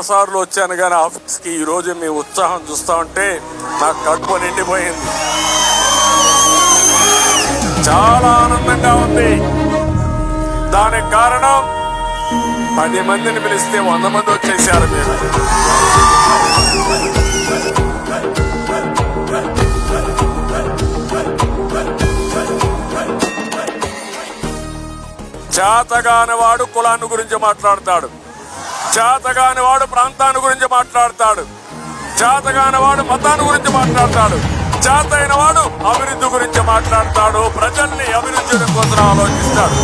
సార్లు వచ్చాను కానీ ఆఫీస్కి, ఈ రోజు మీ ఉత్సాహం చూస్తా ఉంటే నాకు కడుపు నిండిపోయింది. చాలా ఆనందంగా ఉంది. దానికి కారణం 10 మందిని పిలిస్తే 100 మంది వచ్చేసారు. మీరు చేతగాని వాడు కులాన్ని గురించి మాట్లాడతాడు, చేతగాని వాడు ప్రాంతాన్ని గురించి మాట్లాడతాడు, చేతగాని వాడు మతాన్ని గురించి మాట్లాడతాడు, చేతైన వాడు అభివృద్ధి గురించి మాట్లాడతాడు, ప్రజల్ని అభివృద్ధి కోసం ఆలోచిస్తాడు.